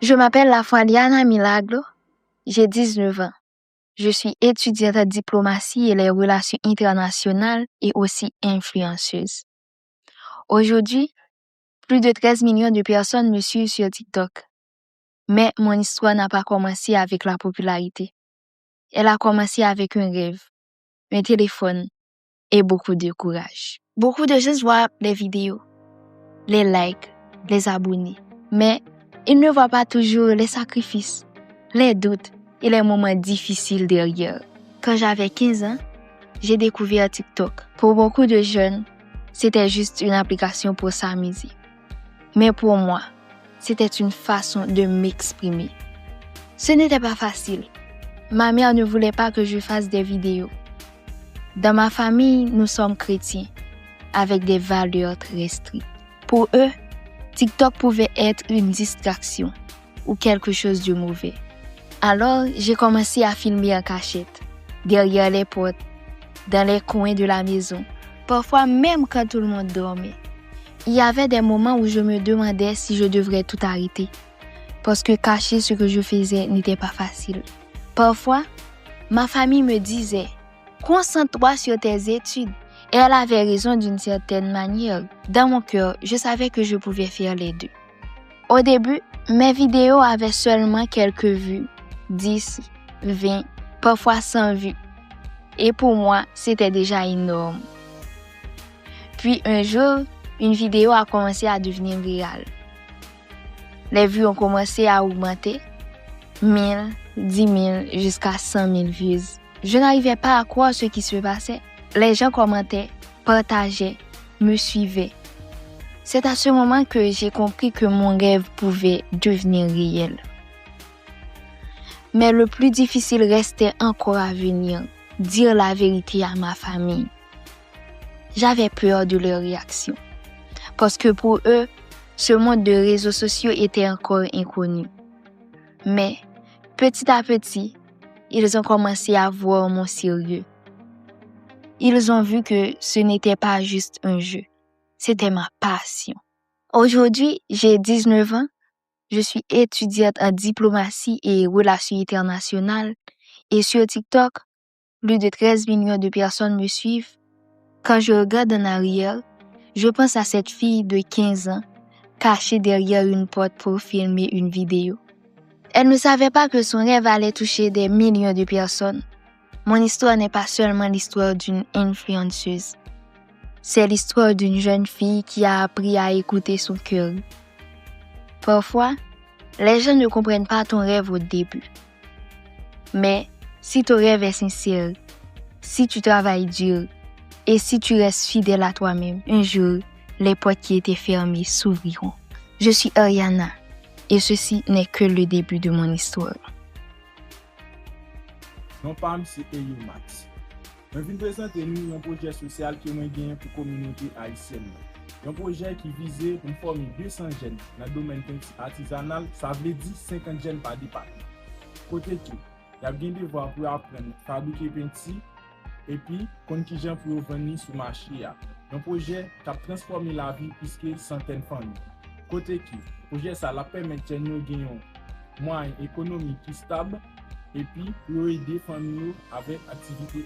Je m'appelle Lafraliana Milagro, j'ai 19 ans. Je suis étudiante en diplomatie et les relations internationales et aussi influenceuse. Aujourd'hui, plus de 13 millions de personnes me suivent sur TikTok. Mais mon histoire n'a pas commencé avec la popularité. Elle a commencé avec un rêve, un téléphone et beaucoup de courage. Beaucoup de gens voient les vidéos, les likes, les abonnés, mais ils ne voient pas toujours les sacrifices, les doutes et les moments difficiles derrière. Quand j'avais 15 ans, j'ai découvert TikTok. Pour beaucoup de jeunes, c'était juste une application pour s'amuser. Mais pour moi, c'était une façon de m'exprimer. Ce n'était pas facile. Ma mère ne voulait pas que je fasse des vidéos. Dans ma famille, nous sommes chrétiens, avec des valeurs très strictes. Pour eux, TikTok pouvait être une distraction ou quelque chose de mauvais. Alors, j'ai commencé à filmer en cachette, derrière les portes, dans les coins de la maison, parfois même quand tout le monde dormait. Il y avait des moments où je me demandais si je devrais tout arrêter, parce que cacher ce que je faisais n'était pas facile. Parfois, ma famille me disait « Concentre-toi sur tes études ». Et elle avait raison d'une certaine manière. Dans mon cœur, je savais que je pouvais faire les deux. Au début, mes vidéos avaient seulement quelques vues, 10, 20, parfois 100 vues. Et pour moi, c'était déjà énorme. Puis un jour, une vidéo a commencé à devenir virale. Les vues ont commencé à augmenter, 1000, 10 000, jusqu'à 100 000 vues. Je n'arrivais pas à croire ce qui se passait. Les gens commentaient, partageaient, me suivaient. C'est à ce moment que j'ai compris que mon rêve pouvait devenir réel. Mais le plus difficile restait encore à venir, dire la vérité à ma famille. J'avais peur de leur réaction, parce que pour eux, ce monde de réseaux sociaux était encore inconnu. Mais petit à petit, ils ont commencé à voir mon sérieux. Ils ont vu que ce n'était pas juste un jeu, c'était ma passion. Aujourd'hui, j'ai 19 ans, je suis étudiante en diplomatie et relations internationales et sur TikTok, plus de 13 millions de personnes me suivent. Quand je regarde en arrière, je pense à cette fille de 15 ans cachée derrière une porte pour filmer une vidéo. Elle ne savait pas que son rêve allait toucher des millions de personnes. Mon histoire n'est pas seulement l'histoire d'une influenceuse. C'est l'histoire d'une jeune fille qui a appris à écouter son cœur. Parfois, les gens ne comprennent pas ton rêve au début. Mais si ton rêve est sincère, si tu travailles dur et si tu restes fidèle à toi-même, un jour, les portes qui étaient fermées s'ouvriront. Je suis Ariana et ceci n'est que le début de mon histoire. Mon pam c'est Eyo Max. Je viens présenter nous un projet social qui m'a gagné pour la communauté haïtienne. Un projet qui visait pour former 200 jeunes dans le domaine artisanal, ça veut dire 50 jeunes par département. Côté tout, il y a bien des devoirs pour apprendre à fabriquer peinture et puis contingent pour venir sur le marché. Un projet qui a transformé la vie puisque centaines de familles. Côté qui, le projet ça la permet de nous gagner un moyen économique qui stable et puis pour aider les familles avec activité